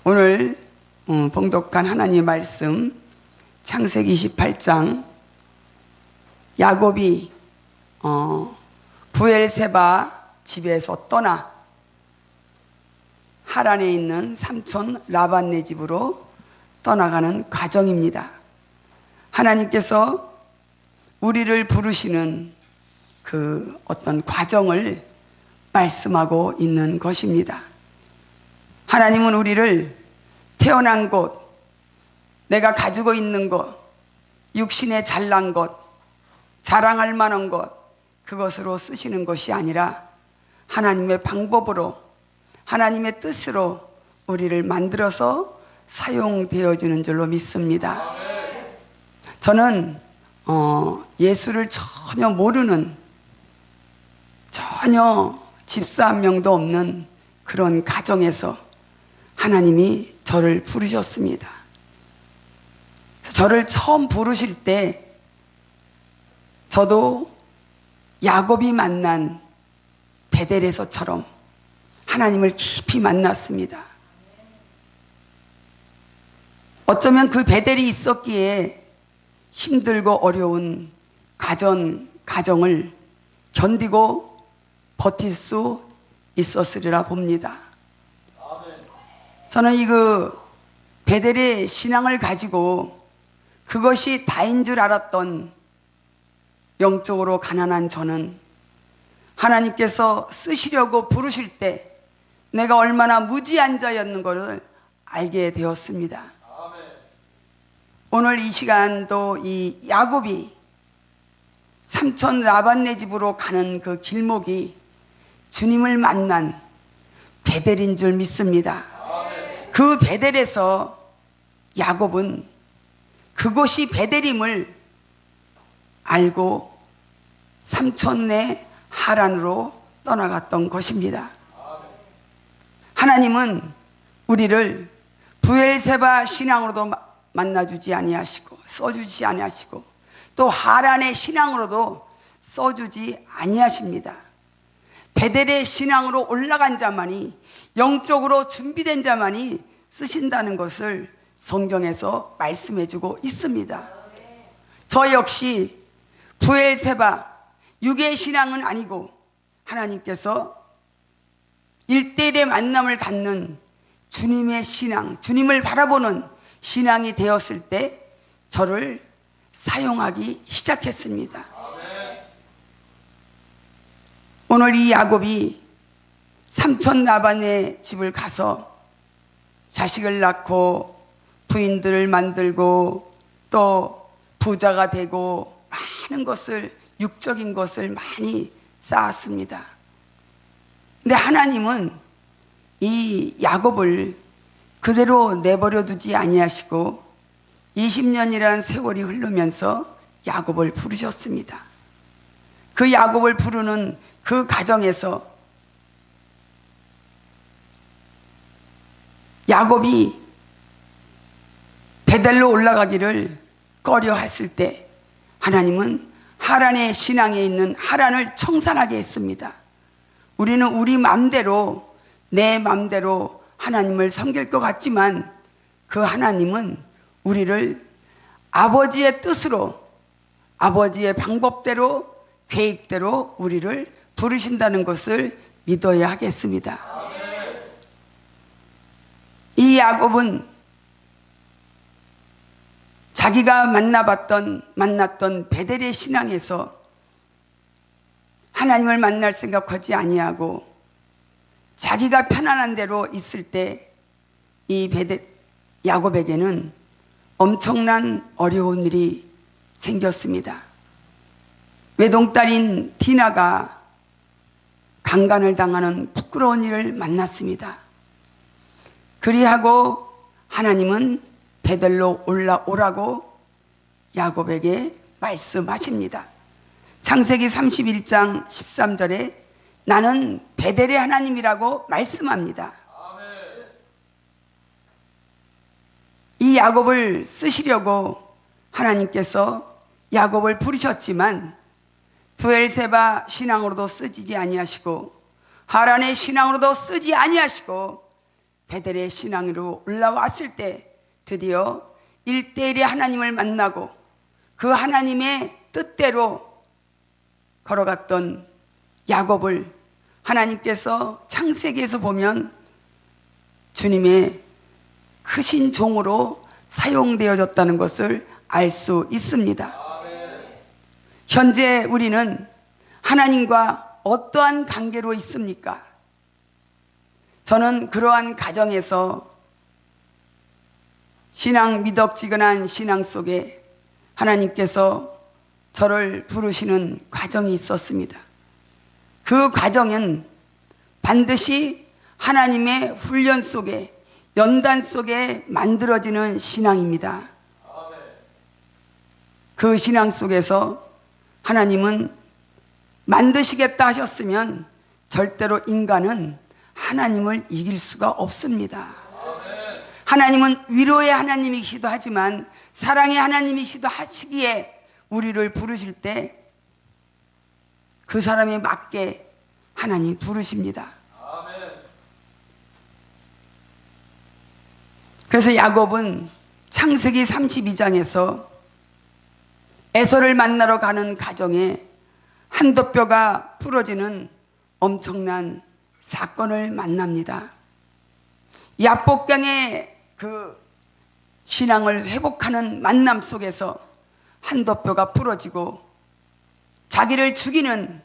오늘 봉독한 하나님의 말씀 창세기 28장 야곱이 브엘세바 집에서 떠나 하란에 있는 삼촌 라반네 집으로 떠나가는 과정입니다. 하나님께서 우리를 부르시는 그 어떤 과정을 말씀하고 있는 것입니다. 하나님은 우리를 태어난 곳, 내가 가지고 있는 것, 육신의 잘난 것, 자랑할 만한 것, 그것으로 쓰시는 것이 아니라 하나님의 방법으로, 하나님의 뜻으로 우리를 만들어서 사용되어 주는 줄로 믿습니다. 저는 예수를 전혀 모르는, 전혀 집사 한 명도 없는 그런 가정에서 하나님이 저를 부르셨습니다. 저를 처음 부르실 때 저도 야곱이 만난 베델에서처럼 하나님을 깊이 만났습니다. 어쩌면 그 베델이 있었기에 힘들고 어려운 가정을 견디고 버틸 수 있었으리라 봅니다. 저는 베델의 신앙을 가지고 그것이 다인 줄 알았던 영적으로 가난한 저는 하나님께서 쓰시려고 부르실 때 내가 얼마나 무지한 자였는 것을 알게 되었습니다. 오늘 이 시간도 이 야곱이 삼촌 라반네 집으로 가는 그 길목이 주님을 만난 베델인 줄 믿습니다. 그 베델에서 야곱은 그곳이 베델임을 알고 삼촌네 하란으로 떠나갔던 것입니다. 하나님은 우리를 브엘세바 신앙으로도 만나주지 아니하시고 써주지 아니하시고 또 하란의 신앙으로도 써주지 아니하십니다. 베델의 신앙으로 올라간 자만이, 영적으로 준비된 자만이 쓰신다는 것을 성경에서 말씀해주고 있습니다. 저 역시 브엘세바 육의 신앙은 아니고 하나님께서 1대1의 만남을 갖는 주님의 신앙, 주님을 바라보는 신앙이 되었을 때 저를 사용하기 시작했습니다. 오늘 이 야곱이 삼촌 라반의 집을 가서 자식을 낳고 부인들을 만들고 또 부자가 되고 많은 것을, 육적인 것을 많이 쌓았습니다. 근데 하나님은 이 야곱을 그대로 내버려 두지 아니하시고 20년이라는 세월이 흐르면서 야곱을 부르셨습니다. 그 야곱을 부르는 그 가정에서 야곱이 베델로 올라가기를 꺼려 했을 때 하나님은 하란의 신앙에 있는 하란을 청산하게 했습니다. 우리는 우리 마음대로, 내 마음대로 하나님을 섬길 것 같지만 그 하나님은 우리를 아버지의 뜻으로, 아버지의 방법대로, 계획대로 우리를 부르신다는 것을 믿어야 하겠습니다. 이 야곱은 자기가 만났던 베델의 신앙에서 하나님을 만날 생각하지 아니하고 자기가 편안한 대로 있을 때 이 야곱에게는 엄청난 어려운 일이 생겼습니다. 외동딸인 디나가 강간을 당하는 부끄러운 일을 만났습니다. 그리하고 하나님은 베델로 올라오라고 야곱에게 말씀하십니다. 창세기 31장 13절에 나는 베델의 하나님이라고 말씀합니다. 이 야곱을 쓰시려고 하나님께서 야곱을 부르셨지만 브엘세바 신앙으로도 쓰지 아니하시고 하란의 신앙으로도 쓰지 아니하시고 베델의 신앙으로 올라왔을 때 드디어 1대1의 하나님을 만나고 그 하나님의 뜻대로 걸어갔던 야곱을 하나님께서 창세기에서 보면 주님의 크신 종으로 사용되어졌다는 것을 알 수 있습니다. 현재 우리는 하나님과 어떠한 관계로 있습니까? 저는 그러한 가정에서 신앙 미덕지근한 신앙 속에 하나님께서 저를 부르시는 과정이 있었습니다. 그 과정은 반드시 하나님의 훈련 속에 연단 속에 만들어지는 신앙입니다. 그 신앙 속에서 하나님은 만드시겠다 하셨으면 절대로 인간은 하나님을 이길 수가 없습니다. 하나님은 위로의 하나님이시기도 하지만 사랑의 하나님이시기도 하시기에 우리를 부르실 때 그 사람에 맞게 하나님이 부르십니다. 그래서 야곱은 창세기 32장에서 에서를 만나러 가는 가정에 한돛뼈가 부러지는 엄청난 사건을 만납니다. 야복강의 그 신앙을 회복하는 만남 속에서 한돛뼈가 부러지고 자기를 죽이는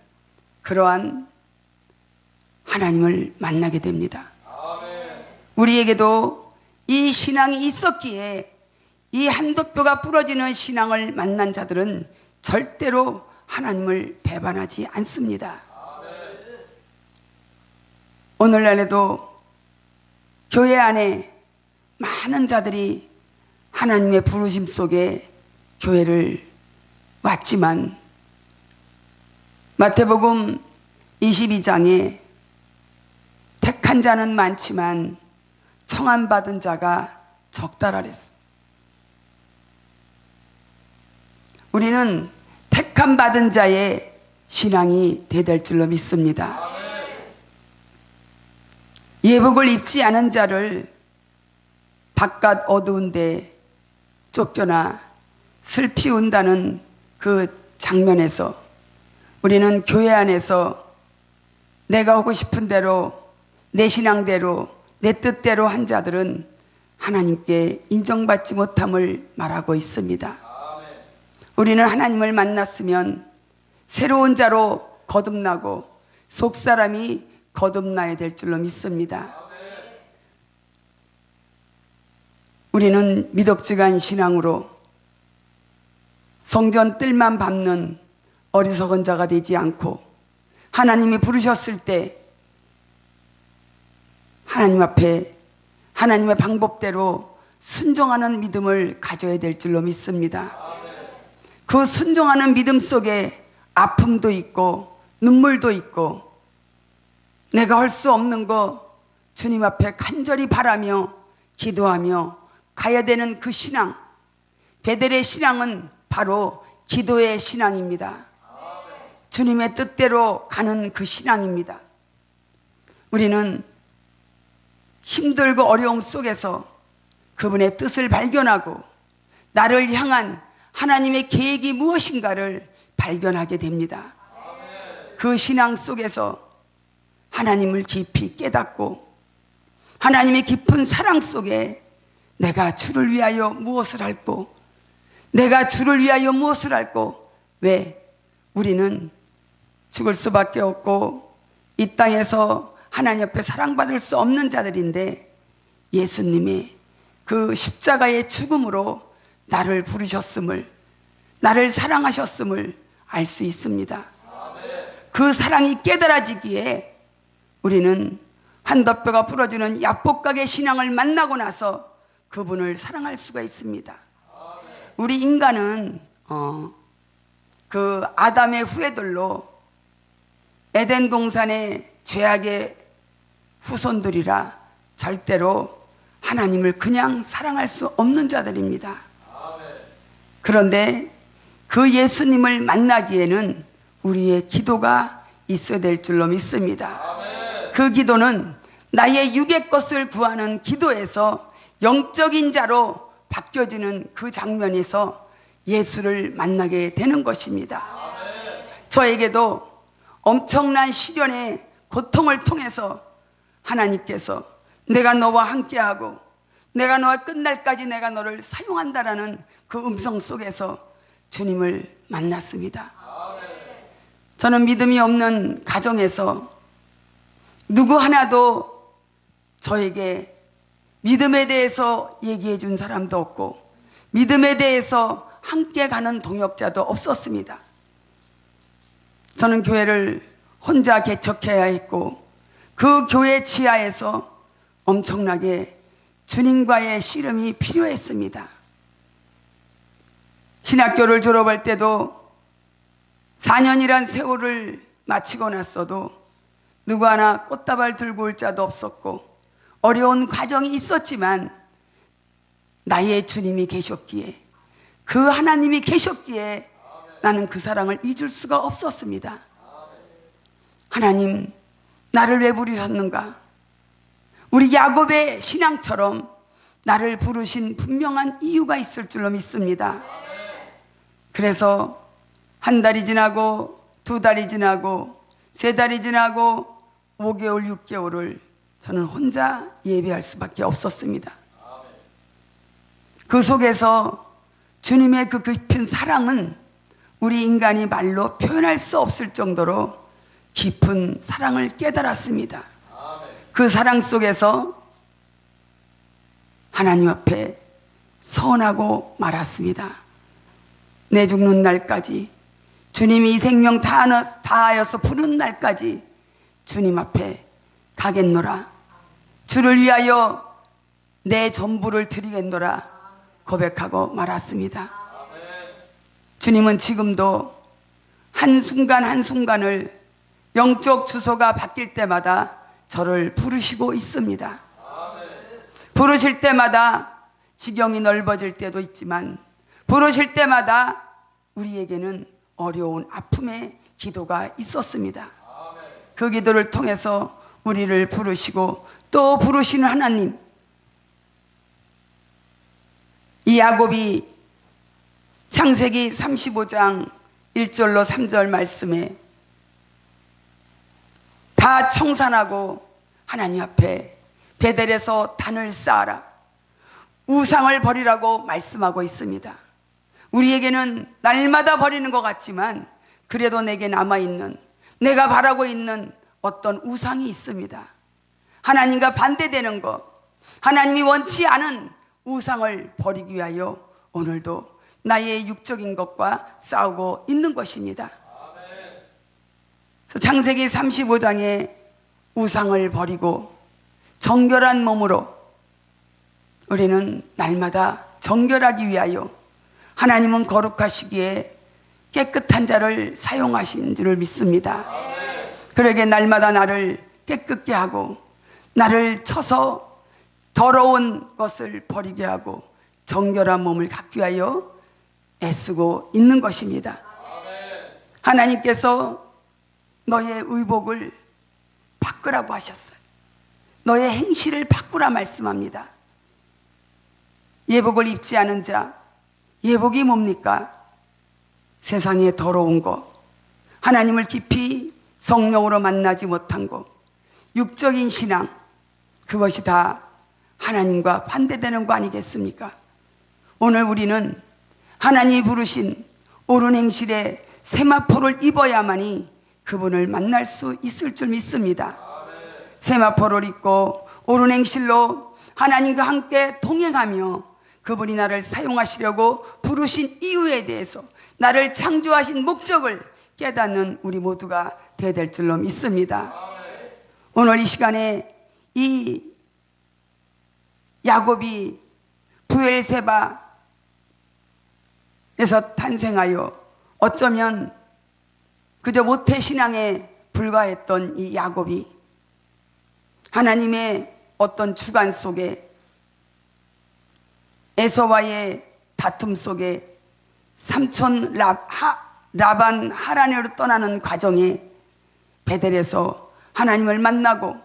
그러한 하나님을 만나게 됩니다. 우리에게도 이 신앙이 있었기에 이 한돛뼈가 부러지는 신앙을 만난 자들은 절대로 하나님을 배반하지 않습니다. 오늘날에도 교회 안에 많은 자들이 하나님의 부르심 속에 교회를 왔지만 마태복음 22장에 택한 자는 많지만 청함받은 자가 적다라랬어. 우리는 택함 받은 자의 신앙이 되될 줄로 믿습니다. 예복을 입지 않은 자를 바깥 어두운 데 쫓겨나 슬피 운다는 그 장면에서 우리는 교회 안에서 내가 하고 싶은 대로 내 신앙대로 내 뜻대로 한 자들은 하나님께 인정받지 못함을 말하고 있습니다. 우리는 하나님을 만났으면 새로운 자로 거듭나고 속사람이 거듭나야 될 줄로 믿습니다. 우리는 미덕지간 신앙으로 성전 뜰만 밟는 어리석은 자가 되지 않고 하나님이 부르셨을 때 하나님 앞에 하나님의 방법대로 순종하는 믿음을 가져야 될 줄로 믿습니다. 그 순종하는 믿음 속에 아픔도 있고 눈물도 있고 내가 할 수 없는 거 주님 앞에 간절히 바라며 기도하며 가야 되는 그 신앙, 베델의 신앙은 바로 기도의 신앙입니다. 주님의 뜻대로 가는 그 신앙입니다. 우리는 힘들고 어려움 속에서 그분의 뜻을 발견하고 나를 향한 하나님의 계획이 무엇인가를 발견하게 됩니다. 그 신앙 속에서 하나님을 깊이 깨닫고 하나님의 깊은 사랑 속에 내가 주를 위하여 무엇을 할꼬, 내가 주를 위하여 무엇을 할꼬. 왜? 우리는 죽을 수밖에 없고 이 땅에서 하나님 앞에 사랑받을 수 없는 자들인데 예수님의 그 십자가의 죽음으로 나를 부르셨음을, 나를 사랑하셨음을 알 수 있습니다. 그 사랑이 깨달아지기에 우리는 한돛뼈가 부러지는 야복강의 신앙을 만나고 나서 그분을 사랑할 수가 있습니다. 우리 인간은 그 아담의 후예들로 에덴 동산의 죄악의 후손들이라 절대로 하나님을 그냥 사랑할 수 없는 자들입니다. 그런데 그 예수님을 만나기에는 우리의 기도가 있어야 될 줄로 믿습니다. 그 기도는 나의 육의 것을 구하는 기도에서 영적인 자로 바뀌어지는 그 장면에서 예수를 만나게 되는 것입니다. 저에게도 엄청난 시련의 고통을 통해서 하나님께서 내가 너와 함께하고 내가 너와 끝날까지 내가 너를 사용한다라는 그 음성 속에서 주님을 만났습니다. 저는 믿음이 없는 가정에서 누구 하나도 저에게 믿음에 대해서 얘기해 준 사람도 없고 믿음에 대해서 함께 가는 동역자도 없었습니다. 저는 교회를 혼자 개척해야 했고 그 교회 지하에서 엄청나게 주님과의 씨름이 필요했습니다. 신학교를 졸업할 때도 4년이란 세월을 마치고 났어도 누구 하나 꽃다발 들고 올 자도 없었고 어려운 과정이 있었지만 나의 주님이 계셨기에 그 하나님이 계셨기에 나는 그 사랑을 잊을 수가 없었습니다. 하나님, 나를 왜 부르셨는가? 우리 야곱의 신앙처럼 나를 부르신 분명한 이유가 있을 줄로 믿습니다. 그래서 한 달이 지나고 2달이 지나고 3달이 지나고 5개월, 6개월을 저는 혼자 예배할 수밖에 없었습니다. 그 속에서 주님의 그 깊은 사랑은 우리 인간이 말로 표현할 수 없을 정도로 깊은 사랑을 깨달았습니다. 그 사랑 속에서 하나님 앞에 서원하고 말았습니다. 내 죽는 날까지 주님이 이 생명 다하여서 부른 날까지 주님 앞에 가겠노라. 주를 위하여 내 전부를 드리겠노라 고백하고 말았습니다. 주님은 지금도 한순간 한순간을 영적 주소가 바뀔 때마다 저를 부르시고 있습니다. 부르실 때마다 지경이 넓어질 때도 있지만 부르실 때마다 우리에게는 어려운 아픔의 기도가 있었습니다. 그 기도를 통해서 우리를 부르시고 또 부르시는 하나님, 이 야곱이 창세기 35장 1절로 3절 말씀에 다 청산하고 하나님 앞에 베델에서 단을 쌓아라, 우상을 버리라고 말씀하고 있습니다. 우리에게는 날마다 버리는 것 같지만 그래도 내게 남아있는, 내가 바라고 있는 어떤 우상이 있습니다. 하나님과 반대되는 것, 하나님이 원치 않은 우상을 버리기 위하여 오늘도 나의 육적인 것과 싸우고 있는 것입니다. 그래서 창세기 35장에 우상을 버리고 정결한 몸으로 우리는 날마다 정결하기 위하여 하나님은 거룩하시기에 깨끗한 자를 사용하신 줄을 믿습니다. 그러게 날마다 나를 깨끗게 하고 나를 쳐서 더러운 것을 버리게 하고 정결한 몸을 갖기 위하여 애쓰고 있는 것입니다. 하나님께서 너의 의복을 바꾸라고 하셨어요. 너의 행실을 바꾸라 말씀합니다. 예복을 입지 않은 자, 예복이 뭡니까? 세상에 더러운 것, 하나님을 깊이 성령으로 만나지 못한 것, 육적인 신앙, 그것이 다 하나님과 반대되는 거 아니겠습니까? 오늘 우리는 하나님이 부르신 옳은 행실의 세마포를 입어야만이 그분을 만날 수 있을 줄 믿습니다. 세마포를 입고 옳은 행실로 하나님과 함께 동행하며 그분이 나를 사용하시려고 부르신 이유에 대해서 나를 창조하신 목적을 깨닫는 우리 모두가 되어야 될 줄로 믿습니다. 오늘 이 시간에 이 야곱이 브엘세바에서 탄생하여 어쩌면 그저 모태신앙에 불과했던 이 야곱이 하나님의 어떤 주관 속에, 에서와의 다툼 속에, 삼촌 라반 하란으로 떠나는 과정에 베델에서 하나님을 만나고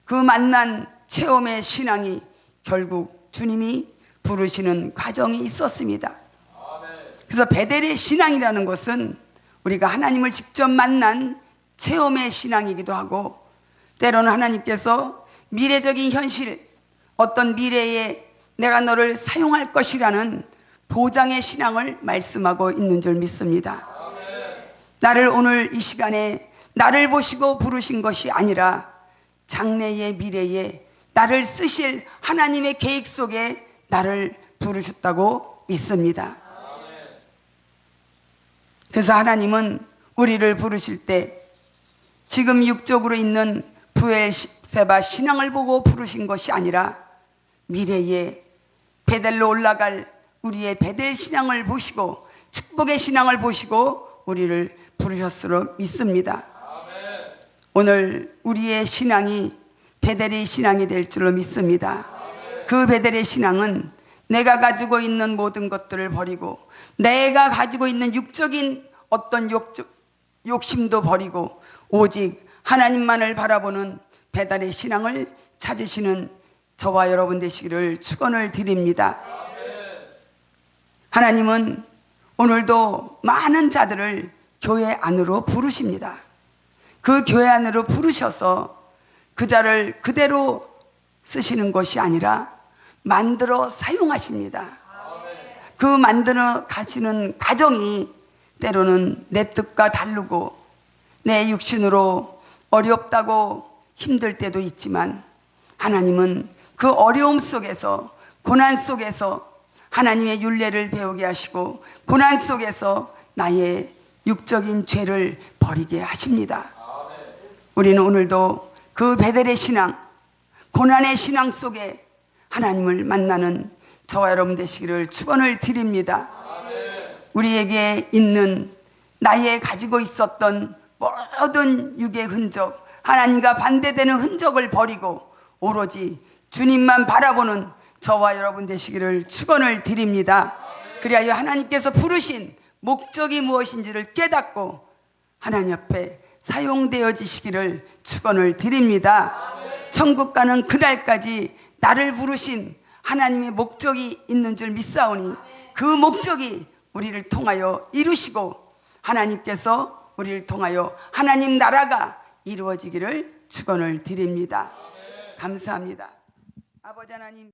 그 만난 체험의 신앙이 결국 주님이 부르시는 과정이 있었습니다. 그래서 베델의 신앙이라는 것은 우리가 하나님을 직접 만난 체험의 신앙이기도 하고, 때로는 하나님께서 미래적인 현실, 어떤 미래에 내가 너를 사용할 것이라는 보장의 신앙을 말씀하고 있는 줄 믿습니다. 나를 오늘 이 시간에 나를 보시고 부르신 것이 아니라 장래의 미래에 나를 쓰실 하나님의 계획 속에 나를 부르셨다고 믿습니다. 그래서 하나님은 우리를 부르실 때 지금 육적으로 있는 브엘세바 신앙을 보고 부르신 것이 아니라 미래에 베델로 올라갈 우리의 베델 신앙을 보시고 축복의 신앙을 보시고 우리를 부르셨으로 믿습니다. 오늘 우리의 신앙이 베델의 신앙이 될 줄로 믿습니다. 그 베델의 신앙은 내가 가지고 있는 모든 것들을 버리고 내가 가지고 있는 육적인 어떤 욕심도 버리고 오직 하나님만을 바라보는 베델의 신앙을 찾으시는 저와 여러분 되시기를 축원을 드립니다. 하나님은 오늘도 많은 자들을 교회 안으로 부르십니다. 그 교회 안으로 부르셔서 그 자를 그대로 쓰시는 것이 아니라 만들어 사용하십니다. 그 만들어 가시는 과정이 때로는 내 뜻과 다르고 내 육신으로 어렵다고 힘들 때도 있지만, 하나님은 그 어려움 속에서 고난 속에서 하나님의 율례를 배우게 하시고 고난 속에서 나의 육적인 죄를 버리게 하십니다. 우리는 오늘도 그 베델의 신앙, 고난의 신앙 속에 하나님을 만나는 저와 여러분 되시기를 축원을 드립니다. 우리에게 있는 나의 가지고 있었던 모든 육의 흔적, 하나님과 반대되는 흔적을 버리고 오로지 주님만 바라보는 저와 여러분 되시기를 축원을 드립니다. 그리하여 하나님께서 부르신 목적이 무엇인지를 깨닫고 하나님 앞에 사용되어지시기를 축원을 드립니다. 천국 가는 그날까지 나를 부르신 하나님의 목적이 있는 줄 믿사오니 그 목적이 우리를 통하여 이루시고 하나님께서 우리를 통하여 하나님 나라가 이루어지기를 축원을 드립니다. 감사합니다. 아버지 하나님.